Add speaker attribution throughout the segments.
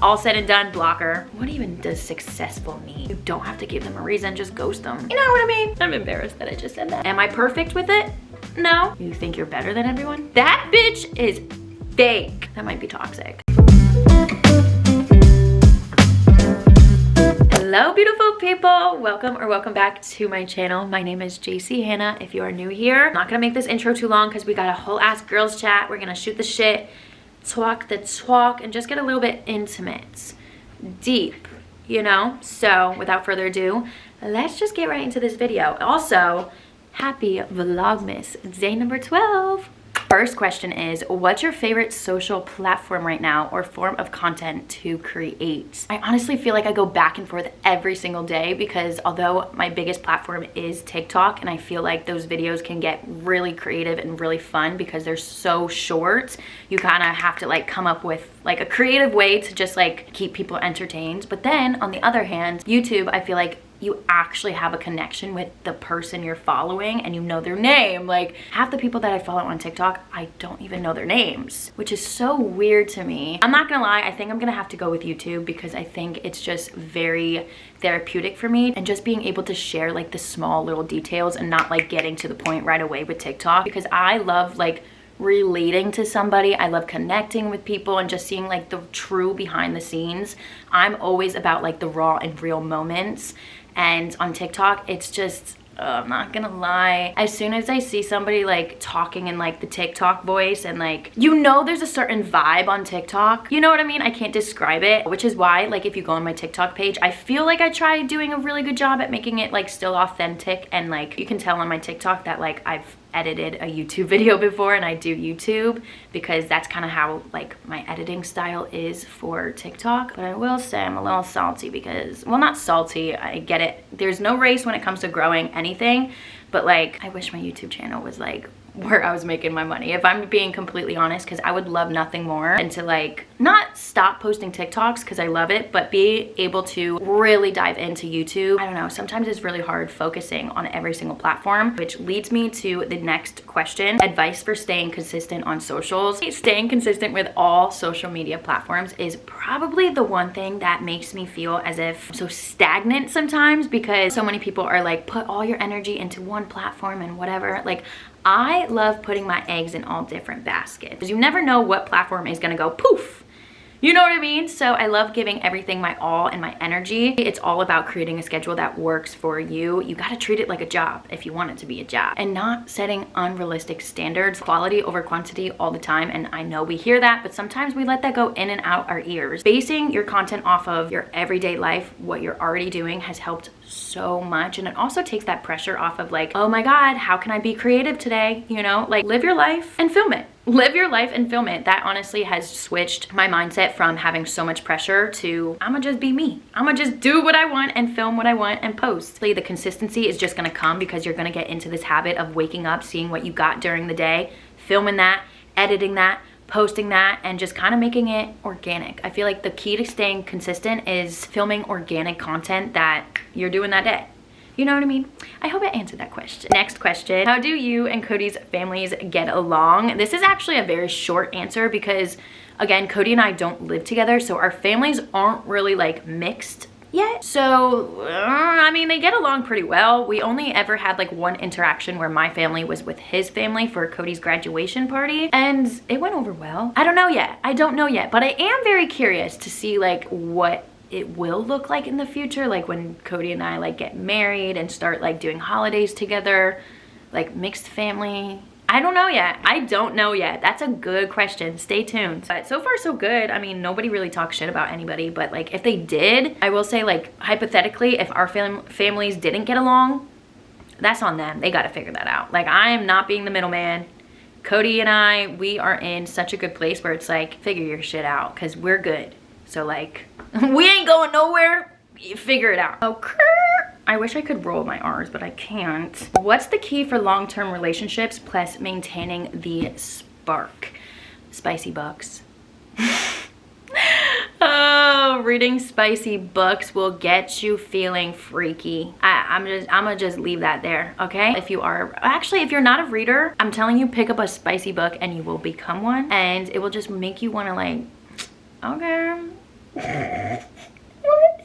Speaker 1: All said and done, blocker. What even does successful mean? You don't have to give them a reason, just ghost them. You know what I mean? I'm embarrassed that I just said that. Am I perfect with it? No. You think you're better than everyone? That bitch is fake. That might be toxic. Hello beautiful people, welcome back to my channel. My name is JC Hannah. If you are new here, I'm not gonna make this intro too long because we got a whole ass girls chat. We're gonna shoot the shit, talk the talk, and just get a little bit intimate, deep, you know? So without further ado, let's just get right into this video. Also, happy Vlogmas day number 12. First question is, what's your favorite social platform right now or form of content to create? I honestly feel like I go back and forth every single day because although my biggest platform is TikTok, and I feel like those videos can get really creative and really fun because they're so short, you kind of have to like come up with like a creative way to just like keep people entertained. But then on the other hand, YouTube, I feel like you actually have a connection with the person you're following and you know their name. Like half the people that I follow on TikTok, I don't even know their names, which is so weird to me. I'm not gonna lie, I think I'm gonna have to go with YouTube because I think it's just very therapeutic for me, and just being able to share like the small little details and not like getting to the point right away with TikTok, because I love like relating to somebody. I love connecting with people and just seeing like the true behind the scenes. I'm always about like the raw and real moments. And on TikTok, it's just, I'm not gonna lie, as soon as I see somebody like talking in like the TikTok voice and like, you know, there's a certain vibe on TikTok. You know what I mean? I can't describe it, which is why like if you go on my TikTok page, I feel like I try doing a really good job at making it like still authentic. And like you can tell on my TikTok that like I've edited a YouTube video before and I do YouTube because that's kind of how like my editing style is for TikTok. But I will say I'm a little salty because, well, not salty, I get it. There's no race when it comes to growing anything, but like I wish my YouTube channel was like where I was making my money, if I'm being completely honest, because I would love nothing more than to like not stop posting TikToks because I love it, but be able to really dive into YouTube. I don't know, sometimes it's really hard focusing on every single platform, which leads me to the next question. Advice for staying consistent on socials. Staying consistent with all social media platforms is probably the one thing that makes me feel as if I'm so stagnant sometimes, because so many people are like, put all your energy into one platform and whatever. Like I love putting my eggs in all different baskets because you never know what platform is gonna go poof. You know what I mean? So I love giving everything my all and my energy. It's all about creating a schedule that works for you. You gotta treat it like a job if you want it to be a job, and not setting unrealistic standards. Quality over quantity all the time, and I know we hear that, but sometimes we let that go in and out our ears. Basing your content off of your everyday life, what you're already doing, has helped so much. And it also takes that pressure off of like, oh my God, how can I be creative today? You know, like live your life and film it. Live your life and film it. That honestly has switched my mindset from having so much pressure to I'ma just be me. I'ma just do what I want and film what I want and post. The consistency is just gonna come because you're gonna get into this habit of waking up, seeing what you got during the day, filming that, editing that, posting that, and just kind of making it organic. I feel like the key to staying consistent is filming organic content that you're doing that day. You know what I mean? I hope I answered that question. Next question, how do you and Cody's families get along? This is actually a very short answer because, again, Cody and I don't live together, so our families aren't really like mixed yet. So, I mean, they get along pretty well. We only ever had like one interaction where my family was with his family for Cody's graduation party, and it went over well. I don't know yet. I don't know yet, but I am very curious to see like what it will look like in the future, like when Cody and I like get married and start like doing holidays together, like mixed family. I don't know yet. I don't know yet. That's a good question. Stay tuned. But so far so good. I mean, nobody really talks shit about anybody, but like if they did, I will say like hypothetically, if our families didn't get along, that's on them. They got to figure that out. Like I am not being the middleman. Cody and I, we are in such a good place where it's like, figure your shit out because we're good. So like, we ain't going nowhere. You figure it out. Okay. I wish I could roll my R's, but I can't. What's the key for long-term relationships plus maintaining the spark? Spicy books. Oh, reading spicy books will get you feeling freaky. I'm gonna just leave that there, okay? If you are, actually, if you're not a reader, I'm telling you, pick up a spicy book and you will become one, and it will just make you wanna like, okay,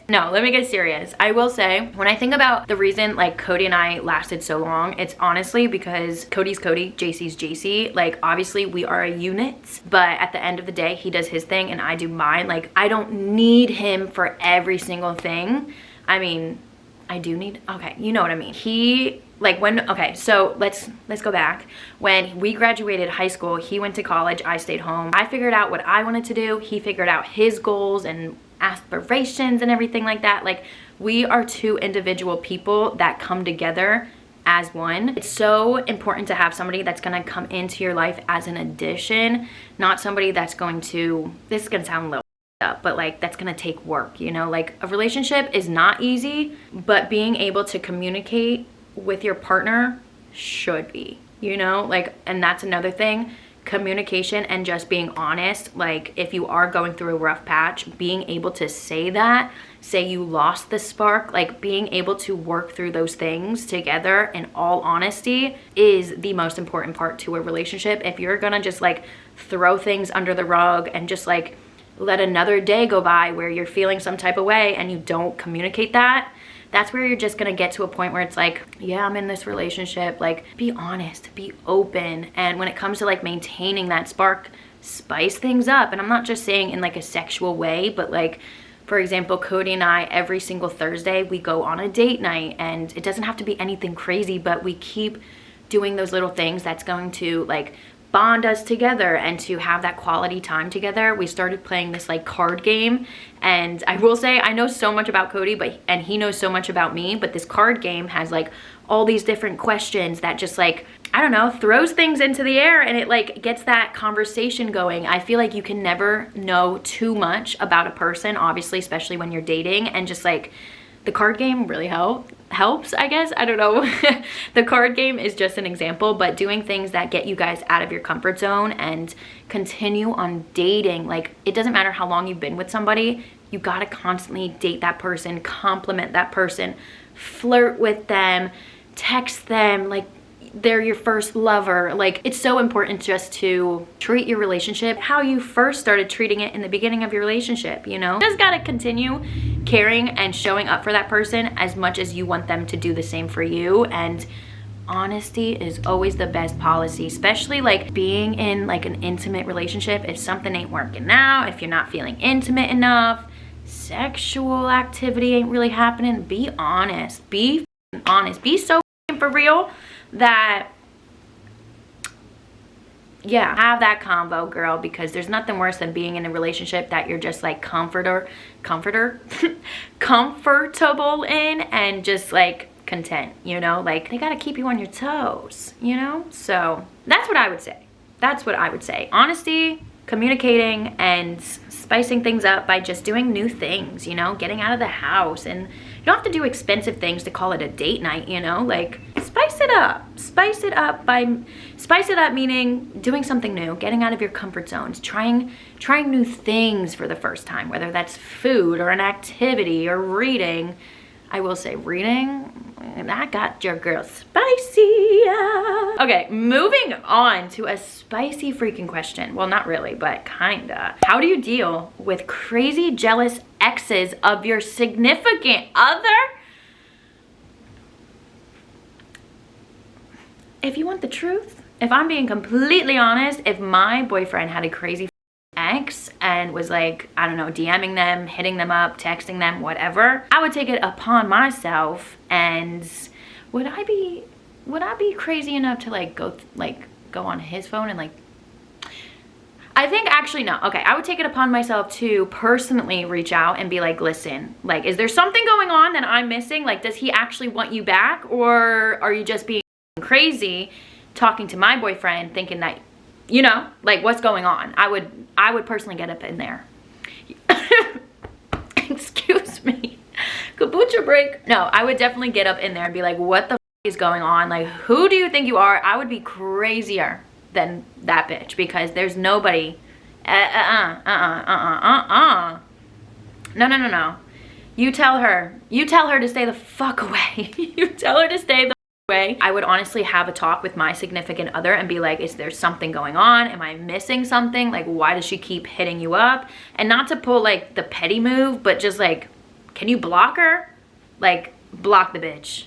Speaker 1: No, let me get serious. I will say, when I think about the reason like Cody and I lasted so long, it's honestly because Cody's Cody, JC's JC. Like, obviously we are a unit, but at the end of the day, he does his thing and I do mine. Like, I don't need him for every single thing. I mean, I do need, okay, you know what I mean. He, like when, okay, so let's go back. When we graduated high school, he went to college, I stayed home. I figured out what I wanted to do. He figured out his goals and aspirations and everything like that. Like, we are two individual people that come together as one. It's so important to have somebody that's gonna come into your life as an addition, not somebody that's going to, this is gonna sound a little up, but like that's gonna take work, you know? Like, a relationship is not easy, but being able to communicate with your partner should be, you know? Like, and that's another thing, communication and just being honest. Like, if you are going through a rough patch, being able to say that, say you lost the spark, like being able to work through those things together in all honesty is the most important part to a relationship. If you're gonna just like throw things under the rug and just like let another day go by where you're feeling some type of way and you don't communicate that, that's where you're just gonna get to a point where it's like, yeah, I'm in this relationship. Like, be honest, be open. And when it comes to like maintaining that spark, spice things up. And I'm not just saying in like a sexual way, but like, for example, Cody and I, every single Thursday, we go on a date night, and it doesn't have to be anything crazy, but we keep doing those little things that's going to like bond us together and to have that quality time together. We started playing this like card game, and I will say I know so much about Cody, and he knows so much about me, but this card game has like all these different questions that just like, I don't know, throws things into the air, and it like gets that conversation going. I feel like you can never know too much about a person, obviously, especially when you're dating, and just like the card game really helps, I guess. I don't know. The card game is just an example, but doing things that get you guys out of your comfort zone and continue on dating. Like, it doesn't matter how long you've been with somebody, you gotta constantly date that person, compliment that person, flirt with them, text them like they're your first lover. Like, it's so important just to treat your relationship how you first started treating it in the beginning of your relationship, you know? You just gotta continue caring and showing up for that person as much as you want them to do the same for you. And honesty is always the best policy, especially like being in like an intimate relationship. If something ain't working out, if you're not feeling intimate enough, sexual activity ain't really happening, be honest. Be honest. Be so for real that, yeah, have that combo, girl, because there's nothing worse than being in a relationship that you're just like comfortable in and just like content, you know? Like, they gotta keep you on your toes, you know? So that's what I would say. That's what I would say. Honesty, communicating, and spicing things up by just doing new things, you know? Getting out of the house. And you don't have to do expensive things to call it a date night, you know? Like, spice it up. Spice it up meaning doing something new, getting out of your comfort zones, trying new things for the first time, whether that's food or an activity or reading. I will say reading, that got your girl spicy. Okay, moving on to a spicy freaking question. Well, not really, but kinda. How do you deal with crazy jealous exes of your significant other? If you want the truth, if I'm being completely honest, if my boyfriend had a crazy ex and was like, I don't know, DMing them, hitting them up, texting them, whatever, I would take it upon myself. And would I be crazy enough to like go on his phone and like, I think actually no. Okay, I would take it upon myself to personally reach out and be like, listen, like, is there something going on that I'm missing? Like, does he actually want you back, or are you just being crazy talking to my boyfriend thinking that, you know, like, what's going on? I would personally get up in there. Excuse me. Kombucha break. No, I would definitely get up in there and be like, what the f is going on? Like, who do you think you are? I would be crazier than that bitch, because there's nobody. No. You tell her to stay the fuck away. You tell her to stay the way. I would honestly have a talk with my significant other and be like, is there something going on? Am I missing something? Like, why does she keep hitting you up? And not to pull like the petty move, but just like, can you block her? Like, block the bitch.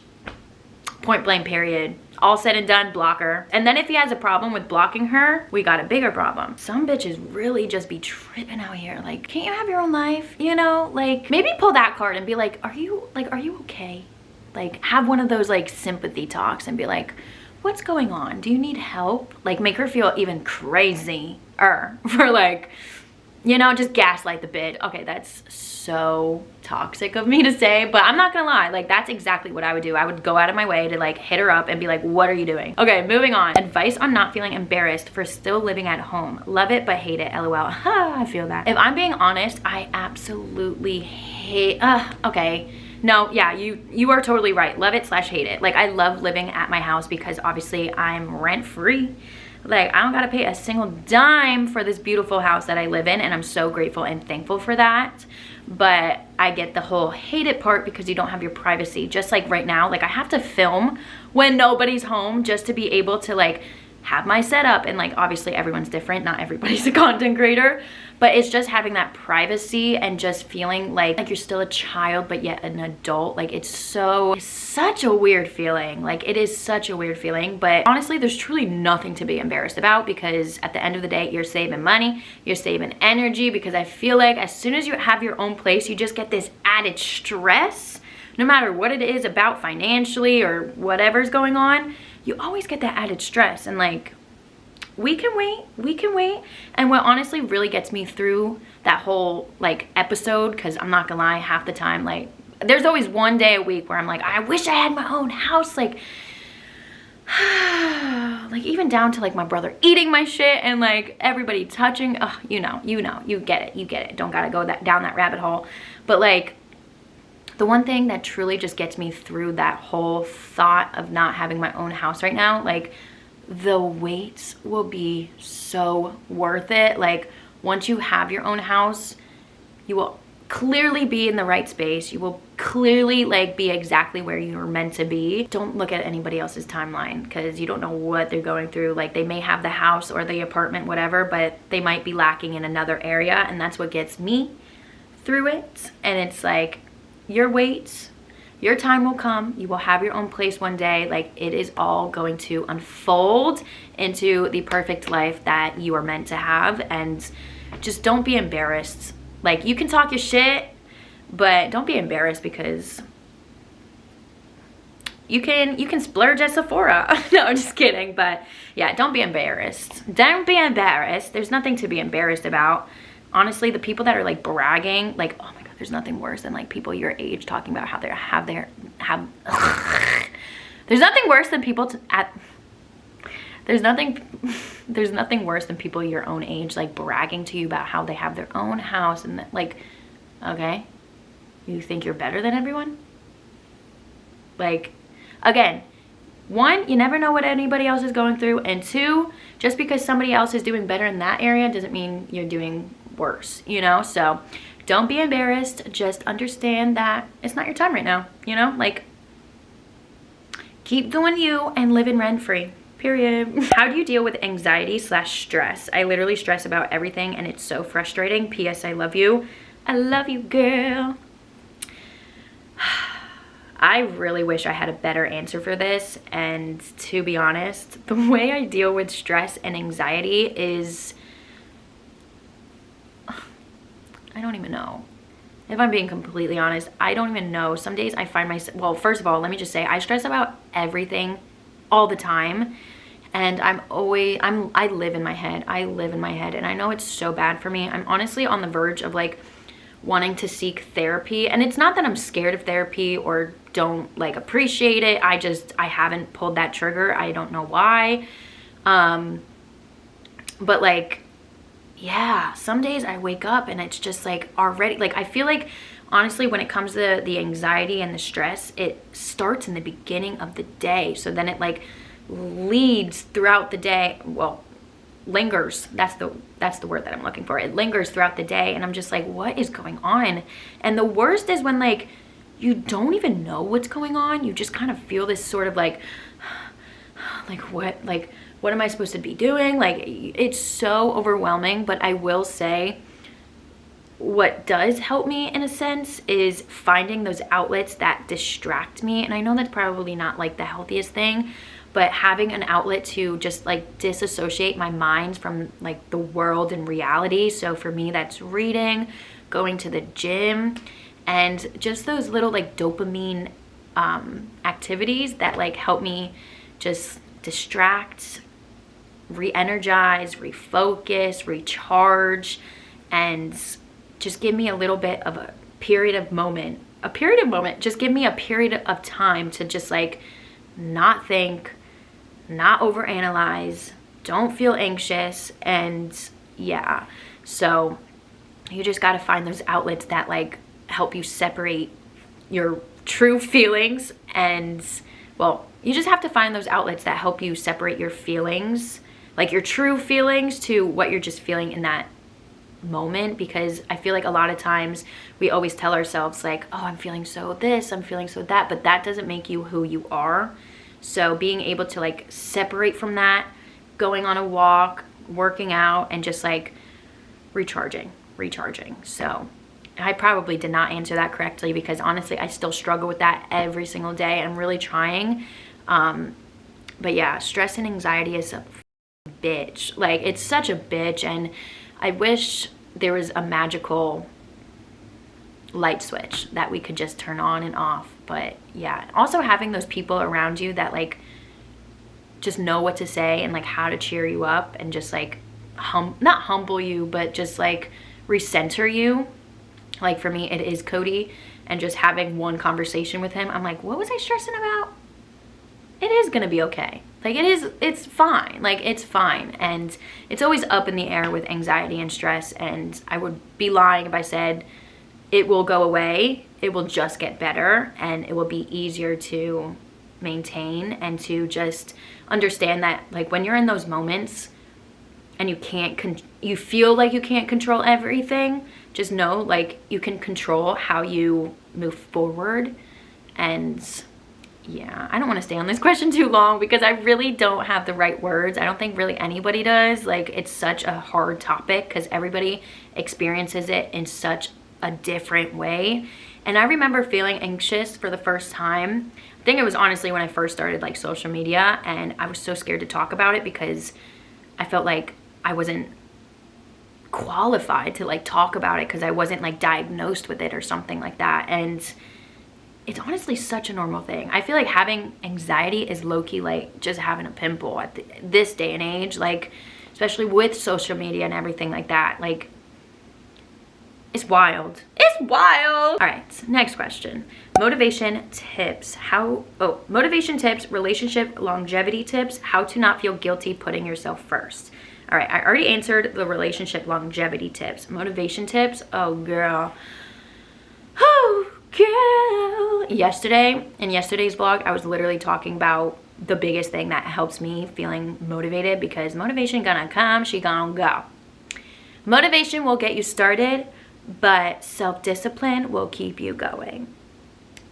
Speaker 1: Point blank, period. All said and done, block her. And then if he has a problem with blocking her, we got a bigger problem. Some bitches really just be tripping out here. Like, can't you have your own life? You know, like maybe pull that card and be like, are you okay? Like, have one of those like sympathy talks and be like, what's going on? Do you need help? Like, make her feel even crazier for like, you know, just gaslight the bitch. Okay, that's so toxic of me to say, but I'm not gonna lie, like that's exactly what I would do. I would go out of my way to like hit her up and be like, what are you doing? Okay, moving on. Advice on not feeling embarrassed for still living at home. Love it, but hate it, LOL. I feel that. If I'm being honest, I absolutely hate, okay. No, yeah, you are totally right. Love it / hate it. Like, I love living at my house because obviously I'm rent free. Like, I don't gotta pay a single dime for this beautiful house that I live in, and I'm so grateful and thankful for that. But I get the whole hate it part because you don't have your privacy. Just like right now, like I have to film when nobody's home just to be able to like have my setup, and like obviously everyone's different, not everybody's a content creator, but it's just having that privacy and just feeling like you're still a child but yet an adult. Like it's such a weird feeling. Like it is such a weird feeling, but honestly there's truly nothing to be embarrassed about because at the end of the day you're saving money, you're saving energy, because I feel like as soon as you have your own place you just get this added stress. No matter what it is about financially or whatever's going on, you always get that added stress, and like we can wait. And what honestly really gets me through that whole like episode, because I'm not gonna lie, half the time like there's always one day a week where I'm like, I wish I had my own house, like like even down to like my brother eating my shit and like everybody touching, you get it, don't gotta go down that rabbit hole. But like the one thing that truly just gets me through that whole thought of not having my own house right now, like the wait will be so worth it. Like once you have your own house, you will clearly be in the right space. You will clearly like be exactly where you were meant to be. Don't look at anybody else's timeline because you don't know what they're going through. Like they may have the house or the apartment, whatever, but they might be lacking in another area, and that's what gets me through it. And it's like, your wait, your time will come. You will have your own place one day. Like it is all going to unfold into the perfect life that you are meant to have. And just don't be embarrassed. Like you can talk your shit, but don't be embarrassed because you can splurge at Sephora. No, I'm just kidding. But yeah, don't be embarrassed. Don't be embarrassed. There's nothing to be embarrassed about. Honestly, the people that are like bragging, like, oh my God, there's nothing worse than like people your age talking about how they there's nothing worse than people there's nothing worse than people your own age like bragging to you about how they have their own house, and like, okay, you think you're better than everyone? Like, again, one, you never know what anybody else is going through, and two, just because somebody else is doing better in that area doesn't mean you're doing worse, you know? So don't be embarrassed. Just understand that it's not your time right now, you know? Like, keep doing you and living rent-free, period. How do you deal with anxiety / stress? I literally stress about everything and it's so frustrating. P.S. I love you. I love you, girl. I really wish I had a better answer for this, and to be honest, the way I deal with stress and anxiety is, I don't even know. If I'm being completely honest, I don't even know. Some days I find myself, well, first of all, let me just say, I stress about everything all the time, and I live in my head. I live in my head, and I know it's so bad for me. I'm honestly on the verge of like wanting to seek therapy, and it's not that I'm scared of therapy or don't like appreciate it. I haven't pulled that trigger. I don't know why. But like, yeah, some days I wake up and it's just like already, like I feel like honestly when it comes to the anxiety and the stress, it starts in the beginning of the day. So then it like leads throughout the day. Well, lingers, that's the word that I'm looking for. It lingers throughout the day, and I'm just like, what is going on? And the worst is when like you don't even know what's going on. You just kind of feel this sort of like like what am I supposed to be doing? Like, it's so overwhelming. But I will say, what does help me in a sense is finding those outlets that distract me. And I know that's probably not like the healthiest thing, but having an outlet to just like disassociate my mind from like the world and reality. So for me, that's reading, going to the gym, and just those little like dopamine activities that like help me just distract, re-energize, refocus, recharge, and just give me a little bit of a period of moment. Just give me a period of time to just like not think, not overanalyze, don't feel anxious. And yeah, so you just got to find those outlets that like help you separate your true feelings. And well, you just have to find those outlets that help you separate your feelings, like your true feelings, to what you're just feeling in that moment. Because I feel like a lot of times we always tell ourselves like, oh, I'm feeling so this, I'm feeling so that, but that doesn't make you who you are. So being able to like separate from that, going on a walk, working out, and just like recharging. So I probably did not answer that correctly, because honestly I still struggle with that every single day. I'm really trying. But yeah, stress and anxiety is a bitch. Like, it's such a bitch, and I wish there was a magical light switch that we could just turn on and off. But yeah, also having those people around you that like just know what to say and like how to cheer you up, and just like not humble you, but just like recenter you. Like for me, it is Cody, and just having one conversation with him, I'm like, what was I stressing about? It is gonna be okay. Like, it's fine. Like, it's fine. And it's always up in the air with anxiety and stress, and I would be lying if I said it will go away. It will just get better, and it will be easier to maintain, and to just understand that like when you're in those moments and you feel like you can't control everything, just know like you can control how you move forward. And yeah, I don't want to stay on this question too long, because I really don't have the right words. I don't think really anybody does. Like, it's such a hard topic because everybody experiences it in such a different way. And I remember feeling anxious for the first time. I think it was honestly when I first started like social media, and I was so scared to talk about it because I felt like I wasn't qualified to like talk about it, because I wasn't like diagnosed with it or something like that. And it's honestly such a normal thing. I feel like having anxiety is low-key like just having a pimple at this day and age, like especially with social media and everything like that. Like, it's wild. It's wild. All right, next question. Motivation tips. Motivation tips, relationship longevity tips, how to not feel guilty putting yourself first. All right, I already answered the relationship longevity tips. Motivation tips, oh girl. Oh girl. In yesterday's vlog, I was literally talking about the biggest thing that helps me feeling motivated, because motivation gonna come, she gonna go. Motivation will get you started, but self-discipline will keep you going.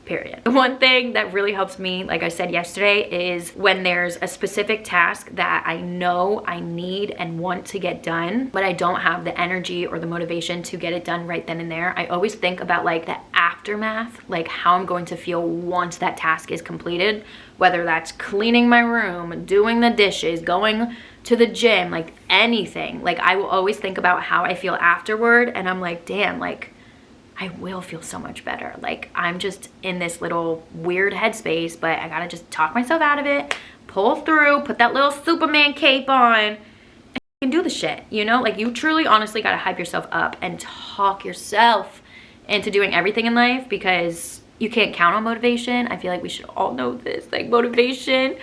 Speaker 1: Period. One thing that really helps me, like I said yesterday, is when there's a specific task that I know I need and want to get done, but I don't have the energy or the motivation to get it done right then and there. I always think about like the aftermath, like how I'm going to feel once that task is completed, whether that's cleaning my room, doing the dishes, going to the gym, like anything. Like, I will always think about how I feel afterward, and I'm like, damn, like I will feel so much better. Like, I'm just in this little weird headspace, but I gotta just talk myself out of it, pull through, put that little Superman cape on, and do the shit, you know? Like, you truly, honestly gotta hype yourself up and talk yourself into doing everything in life, because you can't count on motivation. I feel like we should all know this. Like, motivation,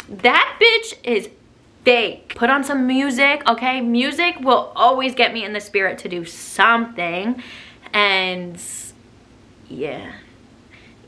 Speaker 1: that bitch is fake. Put on some music, okay? Music will always get me in the spirit to do something. And yeah,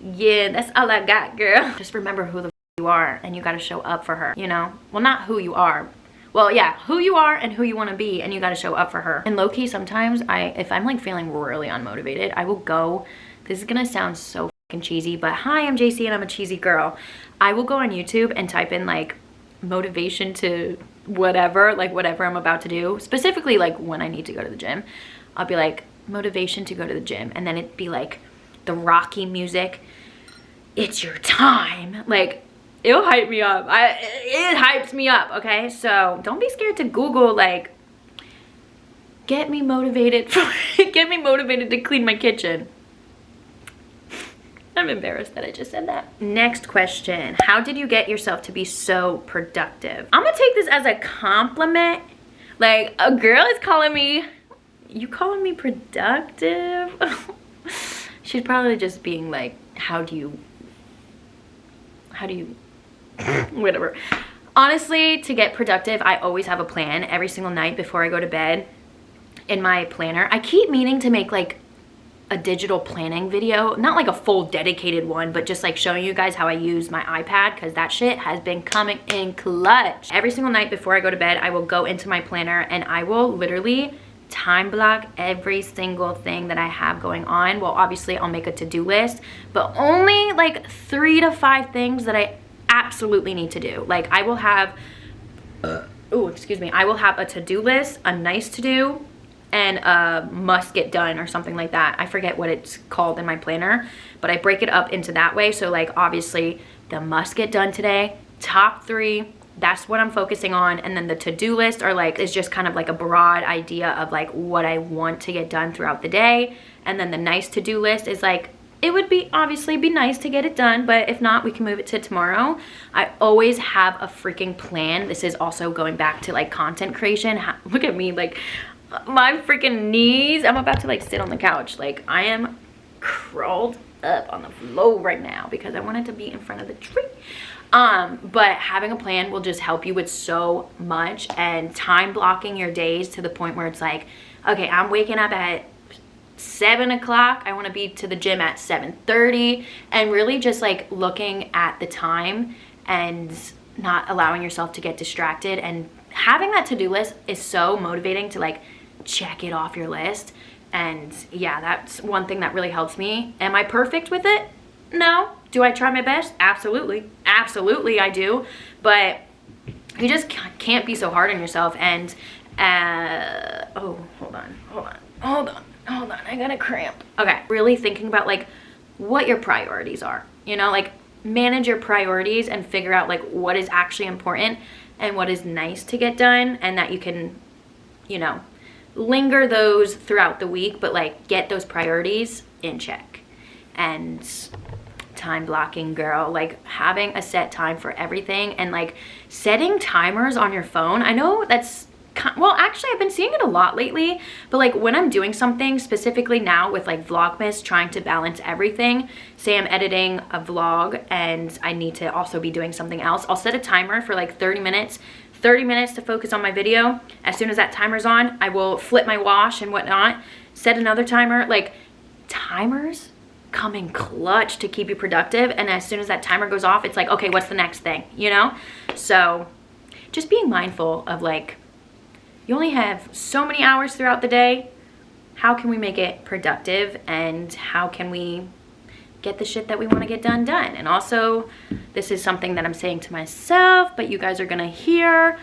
Speaker 1: that's all I got, girl. Just remember who the f you are, and you gotta show up for her, you know? Well, not who you are. Well, yeah, who you are and who you want to be, and you gotta show up for her. And low-key, sometimes if I'm like feeling really unmotivated, I will go, this is gonna sound so fucking cheesy, but hi, I'm JC and I'm a cheesy girl. I will go on YouTube and type in like motivation to whatever, like whatever I'm about to do. Specifically like when I need to go to the gym, I'll be like, motivation to go to the gym, and then it'd be like the Rocky music, it's your time. Like, it'll hype me up. It hypes me up, okay? So don't be scared to Google like, get me motivated to clean my kitchen. I'm embarrassed that I just said that. Next question. How did you get yourself to be so productive? I'm gonna take this as a compliment. Like, a girl is calling me, you calling me productive? She's probably just being like, how do you whatever. Honestly, to get productive, I always have a plan every single night before I go to bed in my planner. I keep meaning to make like a digital planning video, not like a full dedicated one, but just like showing you guys how I use my iPad, because that shit has been coming in clutch. Every single night before I go to bed, I will go into my planner and I will literally time block every single thing that I have going on. Well, obviously I'll make a to-do list, but only like 3 to 5 things that I absolutely need to do. Like, I will have I will have a to-do list, a nice to do, and a must get done or something like that. I forget what it's called in my planner, but I break it up into that way. So like, obviously the must get done today, top 3, that's what I'm focusing on. And then the to-do list is just kind of like a broad idea of like what I want to get done throughout the day. And then the nice to-do list is like, it would be obviously be nice to get it done, but if not, we can move it to tomorrow. I always have a freaking plan. This is also going back to like content creation. Look at me, like my freaking knees. I'm about to like sit on the couch. Like, I am crawled up on the floor right now because I wanted to be in front of the tree. But having a plan will just help you with so much, and time blocking your days to the point where it's like, okay, I'm waking up at 7 o'clock. I want to be to the gym at 7:30, and really just like looking at the time and not allowing yourself to get distracted. And having that to-do list is so motivating to like check it off your list. And yeah, that's one thing that really helps me. Am I perfect with it? No. Do I try my best? Absolutely. Absolutely I do. But you just can't be so hard on yourself. And oh, hold on, I got a cramp. Okay, really thinking about like what your priorities are, you know, like manage your priorities and figure out like what is actually important and what is nice to get done, and that you can, you know, linger those throughout the week, but like get those priorities in check. And time blocking, girl, like having a set time for everything, and like setting timers on your phone. I know that's, well, actually I've been seeing it a lot lately, but like when I'm doing something specifically now with like Vlogmas, trying to balance everything, say I'm editing a vlog and I need to also be doing something else, I'll set a timer for like 30 minutes to focus on my video. As soon as that timer's on, I will flip my wash and whatnot, set another timer. Like, timers come in clutch to keep you productive, and as soon as that timer goes off, it's like, okay, what's the next thing, you know? So just being mindful of like, you only have so many hours throughout the day. How can we make it productive, and how can we get the shit that we want to get done? And also, this is something that I'm saying to myself, but you guys are gonna hear,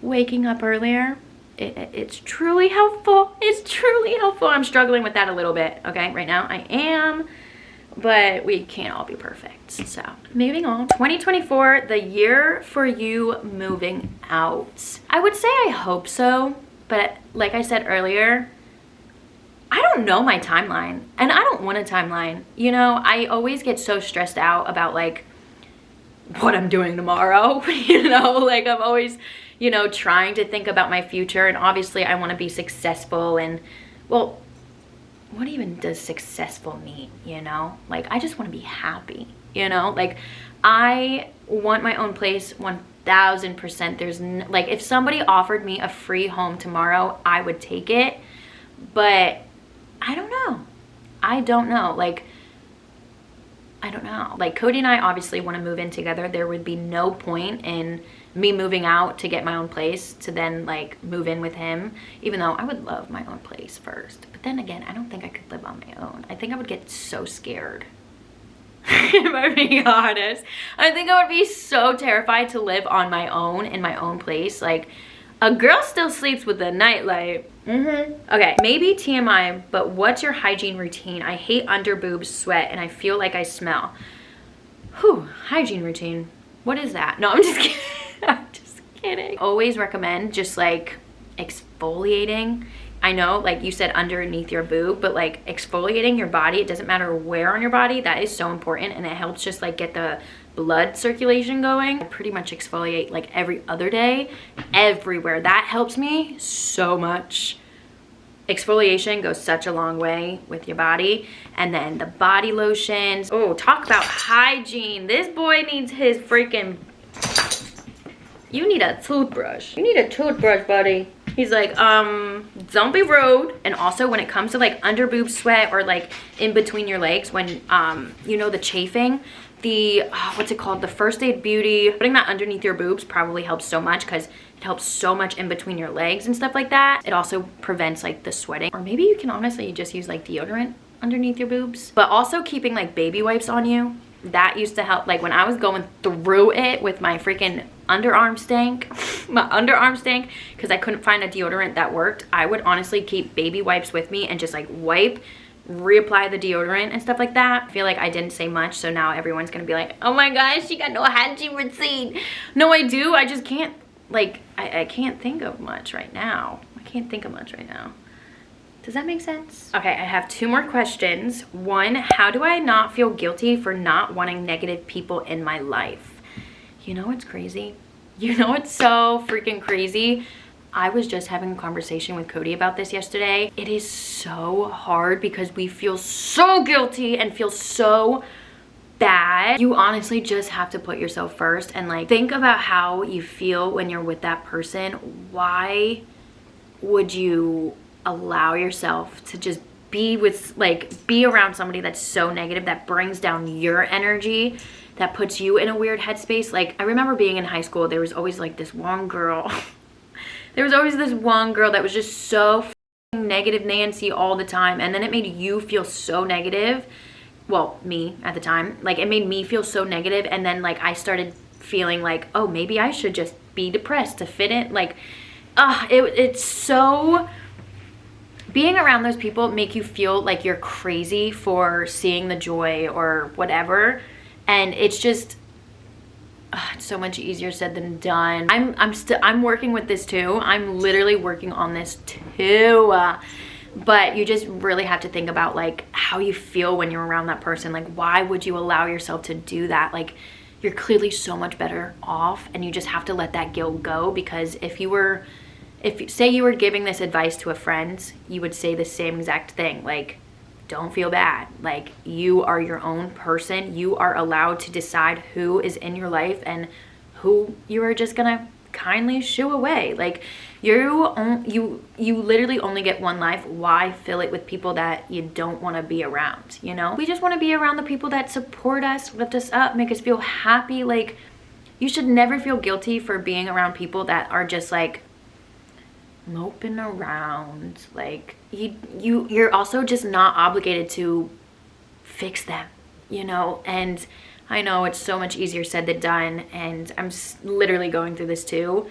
Speaker 1: waking up earlier, it's truly helpful. It's truly helpful. I'm struggling with that a little bit, okay? Right now I am, but we can't all be perfect. So moving on. 2024, the year for you moving out. I would say I hope so, but like I said earlier, I don't know my timeline, and I don't want a timeline. You know, I always get so stressed out about like what I'm doing tomorrow. You know, like I'm always, you know, trying to think about my future, and obviously I want to be successful. And well, what even does successful mean, you know? Like, I just want to be happy, you know? Like, I want my own place 1000%. There's like, if somebody offered me a free home tomorrow, I would take it. But I don't know. I don't know. Like, I don't know. Like, Cody and I obviously want to move in together. There would be no point in me moving out to get my own place to then like move in with him, even though I would love my own place first. But then again, I don't think I could live on my own. I think I would get so scared. if I'm being honest. I think I would be so terrified to live on my own in my own place. Like, a girl still sleeps with the nightlight. Okay, maybe TMI, but what's your hygiene routine? I hate under boobs sweat and I feel like I smell. Whew, hygiene routine. What is that? No, I'm just kidding. I'm just kidding. Always recommend just like exfoliating. I know, like you said, underneath your boob, but like exfoliating your body, it doesn't matter where on your body, that is so important, and it helps just like get the blood circulation going. I pretty much exfoliate like every other day, everywhere. That helps me so much. Exfoliation goes such a long way with your body. And then the body lotions. Oh, talk about hygiene. This boy needs his freaking... You need a toothbrush. You need a toothbrush, buddy. He's like, don't be rude. And also when it comes to like under boob sweat or like in between your legs, when, you know, the chafing, the, what's it called? The First Aid Beauty. Putting that underneath your boobs probably helps so much because it helps so much in between your legs and stuff like that. It also prevents like the sweating. Or maybe you can honestly just use like deodorant underneath your boobs. But also keeping like baby wipes on you. That used to help. Like when I was going through it with my freaking underarm stank, because I couldn't find a deodorant that worked, I would honestly keep baby wipes with me and just like wipe, reapply the deodorant and stuff like that. I feel like I didn't say much, so now everyone's gonna be like, oh my gosh, she got no hygiene routine. No, I do. I just can't, like, I can't think of much right now. Does that make sense? Okay, I have 2 more questions. 1, how do I not feel guilty for not wanting negative people in my life? You know what's crazy? You know what's so freaking crazy? I was just having a conversation with Cody about this yesterday. It is so hard because we feel so guilty and feel so bad. You honestly just have to put yourself first and like think about how you feel when you're with that person. Why would you allow yourself to just be around somebody that's so negative, that brings down your energy, that puts you in a weird headspace? Like, I remember being in high school, there was always like this one girl that was just so negative Nancy all the time, and then it made you feel so negative. Well, me at the time, like it made me feel so negative, and then like I started feeling like, oh, maybe I should just be depressed to fit in. Like, it's so... Being around those people make you feel like you're crazy for seeing the joy or whatever, and it's just it's so much easier said than done. I'm working with this too. I'm literally working on this too. But you just really have to think about like how you feel when you're around that person. Like, why would you allow yourself to do that? Like, you're clearly so much better off, and you just have to let that guilt go. Because if say you were giving this advice to a friend, you would say the same exact thing. Like, don't feel bad. Like, you are your own person. You are allowed to decide who is in your life and who you are just gonna kindly shoo away. Like, you literally only get one life. Why fill it with people that you don't want to be around? You know, we just want to be around the people that support us, lift us up, make us feel happy. Like, you should never feel guilty for being around people that are just like moping around. Like, you're also just not obligated to fix them, you know. And I know it's so much easier said than done, and I'm literally going through this too,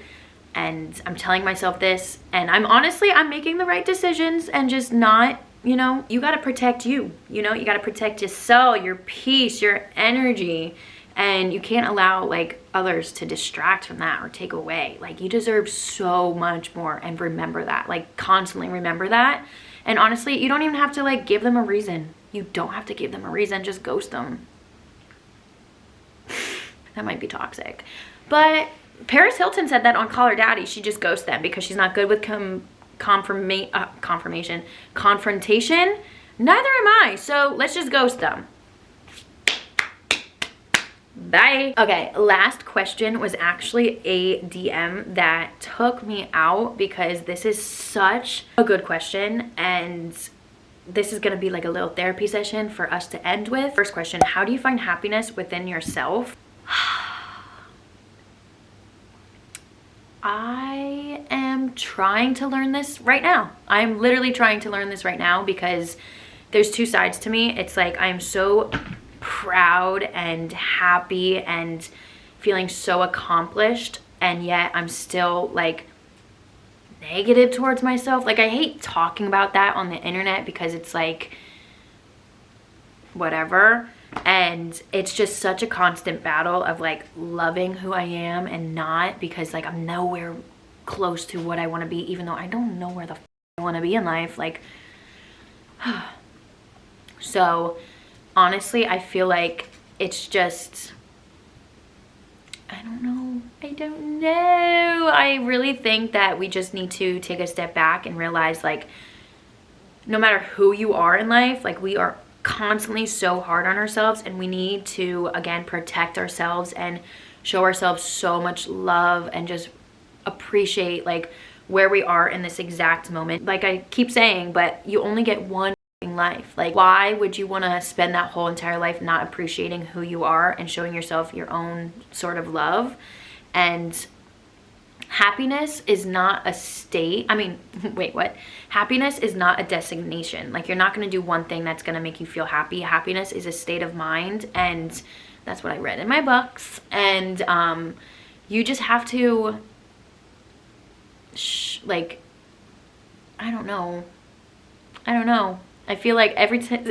Speaker 1: and I'm telling myself this, and I'm making the right decisions, and just not, you know, you got to protect you know, you got to protect your soul, your peace, your energy. And you can't allow like others to distract from that or take away. Like, you deserve so much more, and remember that. Like, constantly remember that. And honestly, you don't even have to like give them a reason. You don't have to give them a reason. Just ghost them. That might be toxic. But Paris Hilton said that on Call Her Daddy. She just ghosts them because she's not good with confrontation. Neither am I. So let's just ghost them. Bye. Okay, last question was actually a DM that took me out because this is such a good question, and this is gonna be like a little therapy session for us to end with. First question, how do you find happiness within yourself? I am trying to learn this right now. I'm literally trying to learn this right now because there's 2 sides to me. It's like I'm so proud and happy and feeling so accomplished, and yet I'm still like negative towards myself. Like, I hate talking about that on the internet because it's like whatever, and it's just such a constant battle of like loving who I am and not, because like I'm nowhere close to what I want to be, even though I don't know where the I want to be in life. Like so honestly, I feel like it's just, I don't know. I really think that we just need to take a step back and realize, like, no matter who you are in life, like, we are constantly so hard on ourselves, and we need to, again, protect ourselves and show ourselves so much love and just appreciate, like, where we are in this exact moment. Like I keep saying, but you only get one life. Like, why would you want to spend that whole entire life not appreciating who you are and showing yourself your own sort of love? And happiness is not a state. I mean, wait, what? Happiness is not a destination. Like, you're not going to do one thing that's going to make you feel happy. Happiness is a state of mind, and that's what I read in my books. And you just have to like, I don't know. I feel like every time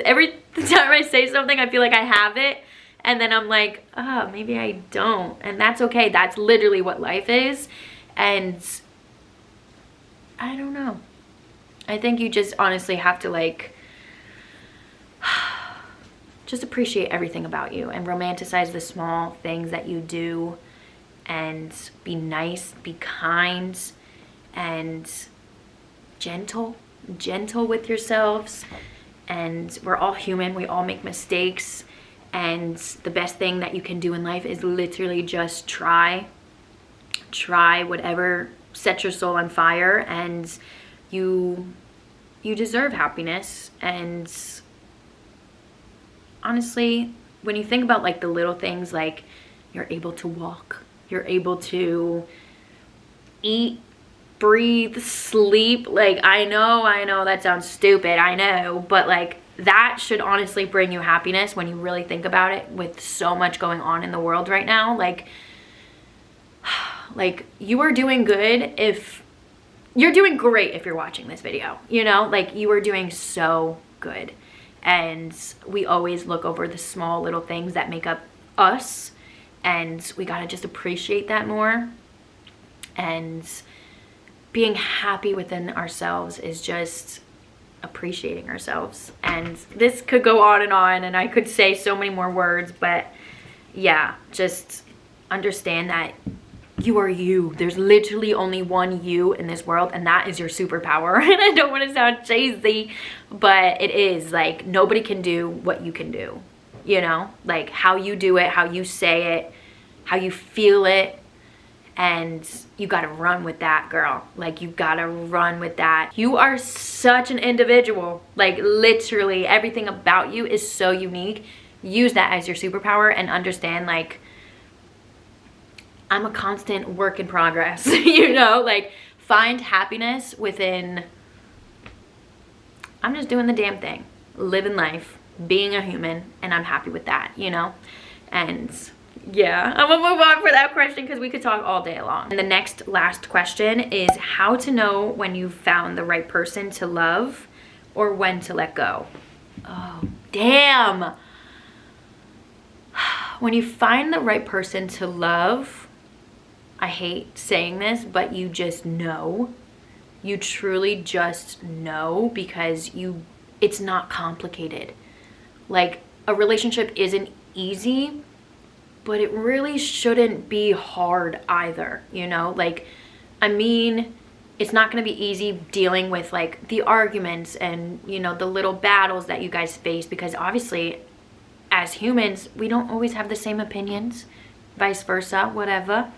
Speaker 1: I say something, I feel like I have it, and then I'm like, oh, maybe I don't. And that's okay. That's literally what life is. And I don't know. I think you just honestly have to, like, just appreciate everything about you and romanticize the small things that you do, and be nice, be kind, and gentle with yourselves. And we're all human, we all make mistakes, and the best thing that you can do in life is literally just try whatever sets your soul on fire, and you deserve happiness. And honestly, when you think about like the little things, like you're able to walk, you're able to eat, breathe, sleep. Like, I know that sounds stupid, I know, but like that should honestly bring you happiness when you really think about it, with so much going on in the world right now. Like you are doing good if you're doing great. If you're watching this video, you know, like, you are doing so good. And we always look over the small little things that make up us, and we gotta just appreciate that more. And being happy within ourselves is just appreciating ourselves. And this could go on, and I could say so many more words, but yeah, just understand that you are you. There's literally only one you in this world, and that is your superpower. And I don't want to sound cheesy, but it is. Like, nobody can do what you can do, you know? Like, how you do it, how you say it, how you feel it. And you gotta run with that, girl. Like, you gotta run with that. You are such an individual. Like, literally everything about you is so unique. Use that as your superpower, and understand, like, I'm a constant work in progress. You know, like, find happiness within, I'm just doing the damn thing, living life, being a human, and I'm happy with that, you know? And yeah, I'm gonna move on for that question because we could talk all day long. And the last question is how to know when you've found the right person to love, or when to let go. Oh, damn. When you find the right person to love, I hate saying this, but you just know. You truly just know, because it's not complicated. Like, a relationship isn't easy, but it really shouldn't be hard either, you know? Like, I mean, it's not gonna be easy dealing with like the arguments and, you know, the little battles that you guys face, because obviously as humans, we don't always have the same opinions, vice versa, whatever.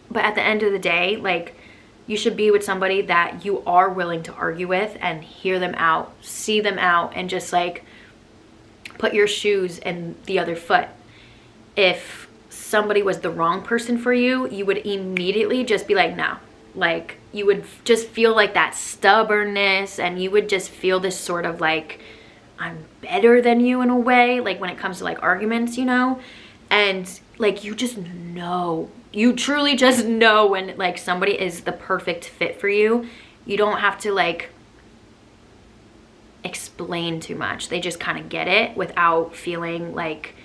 Speaker 1: But at the end of the day, like, you should be with somebody that you are willing to argue with and hear them out, see them out, and just like put your shoes in the other foot. If somebody was the wrong person for you, you would immediately just be like, no. Like, you would just feel like that stubbornness, and you would just feel this sort of like I'm better than you in a way, like when it comes to like arguments, you know? And like you just know, you truly just know when like somebody is the perfect fit for you. You don't have to like explain too much. They just kind of get it without feeling like,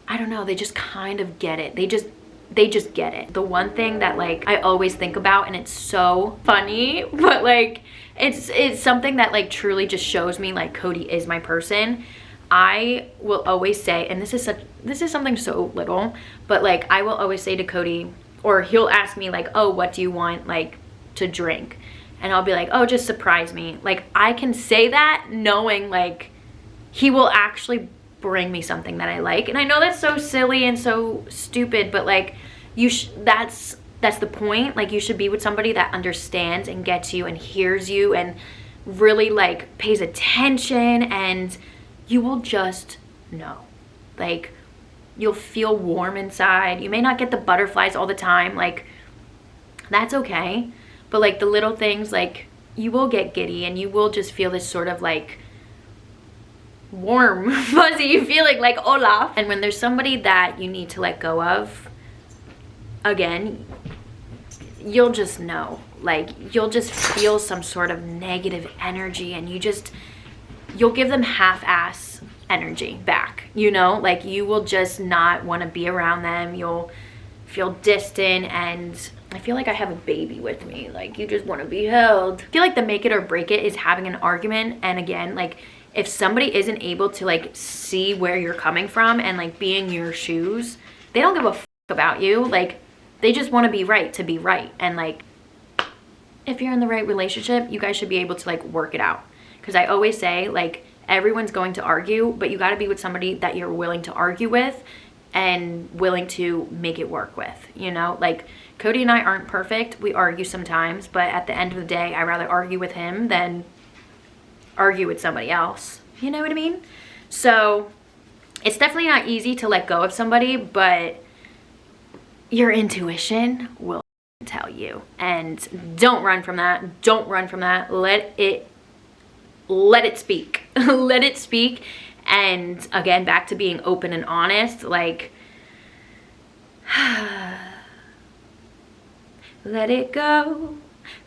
Speaker 1: I don't know, they just kind of get it. They just get it. The one thing that like I always think about, and it's so funny, but like it's something that like truly just shows me like Cody is my person. I will always say, and this is something so little, but like I will always say to Cody, or he'll ask me like, oh, what do you want like to drink? And I'll be like, oh, just surprise me. Like I can say that knowing like he will actually bring me something that I like. And I know that's so silly and so stupid, but like that's the point. Like you should be with somebody that understands and gets you and hears you and really like pays attention, and you will just know. Like you'll feel warm inside. You may not get the butterflies all the time, like that's okay, but like the little things, like you will get giddy and you will just feel this sort of like warm fuzzy feeling, like Olaf. And when there's somebody that you need to let go of, again, you'll just know. Like you'll just feel some sort of negative energy, and you'll give them half-ass energy back, you know? Like you will just not want to be around them. You'll feel distant, and I feel like I have a baby with me. Like you just want to be held. I feel like the make it or break it is having an argument. And again, like if somebody isn't able to like see where you're coming from and like be in your shoes, they don't give a fuck about you. Like they just want to be right to be right. And like if you're in the right relationship, you guys should be able to like work it out. Because I always say like everyone's going to argue, but you got to be with somebody that you're willing to argue with and willing to make it work with, you know? Like Cody and I aren't perfect. We argue sometimes, but at the end of the day, I'd rather argue with him than argue with somebody else. You know what I mean? So it's definitely not easy to let go of somebody, but your intuition will tell you. And don't run from that. Don't run from that. Let it speak. Let it speak. And again, back to being open and honest, like let it go,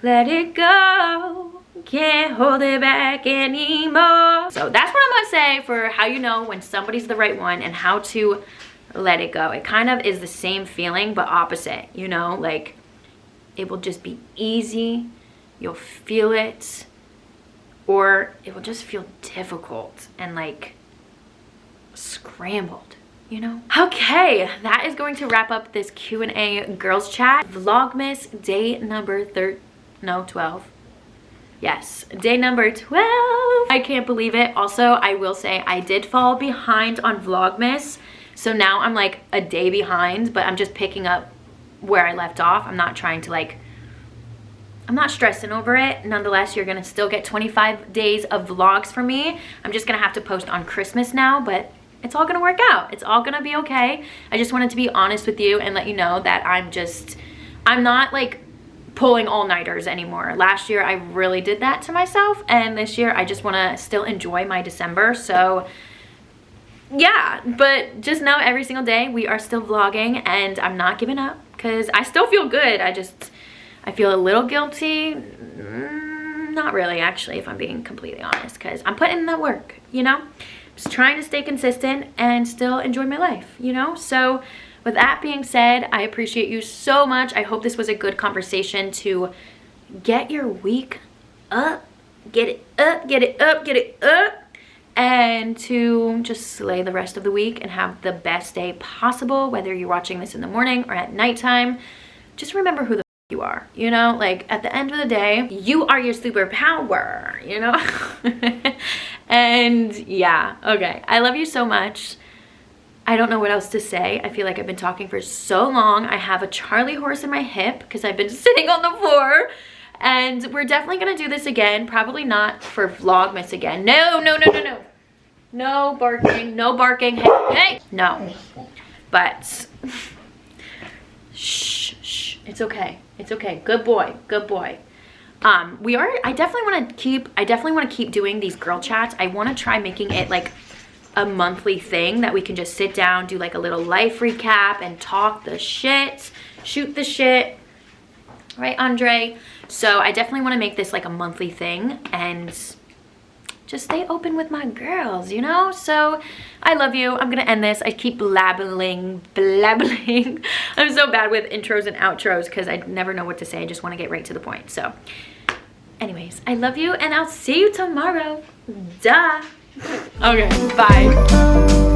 Speaker 1: let it go, can't hold it back anymore. So that's what I'm gonna say for how you know when somebody's the right one and how to let it go. It kind of is the same feeling but opposite, you know? Like it will just be easy, you'll feel it, or it will just feel difficult and like scrambled, you know? Okay, that is going to wrap up this Q&A girls chat. Vlogmas day number 12. Yes, day number 12. I can't believe it. Also, I will say I did fall behind on Vlogmas. So now I'm like a day behind, but I'm just picking up where I left off. I'm not trying to like, I'm not stressing over it. Nonetheless, you're gonna still get 25 days of vlogs from me. I'm just gonna have to post on Christmas now, but it's all gonna work out. It's all gonna be okay. I just wanted to be honest with you and let you know that I'm not like pulling all-nighters anymore. Last year I really did that to myself, and this year I just wanna still enjoy my December. So yeah, but just know every single day we are still vlogging, and I'm not giving up because I still feel good. I feel a little guilty. Not really, actually, if I'm being completely honest, because I'm putting in that work, you know? Just trying to stay consistent and still enjoy my life, you know? So with that being said, I appreciate you so much. I hope this was a good conversation to get your week up, get it up, get it up, get it up, and to just slay the rest of the week and have the best day possible, whether you're watching this in the morning or at nighttime. Just remember who the you are, you know? Like at the end of the day, you are your superpower, you know? And yeah, okay, I love you so much. I don't know what else to say. I feel like I've been talking for so long. I have a Charlie horse in my hip because I've been sitting on the floor, and we're definitely gonna do this again. Probably not for Vlogmas again. No, no, no, no, no. No barking, no barking. Hey, hey, no. But shh, shh, it's okay. It's okay. Good boy, good boy. I definitely want to keep doing these girl chats. I want to try making it like a monthly thing that we can just sit down, do like a little life recap and talk the shit, shoot the shit, right, Andre? So I definitely want to make this like a monthly thing and just stay open with my girls, you know? So I love you. I'm gonna end this. I keep blabbling. I'm so bad with intros and outros because I never know what to say. I just want to get right to the point. So anyways, I love you and I'll see you tomorrow. Duh. Okay, bye.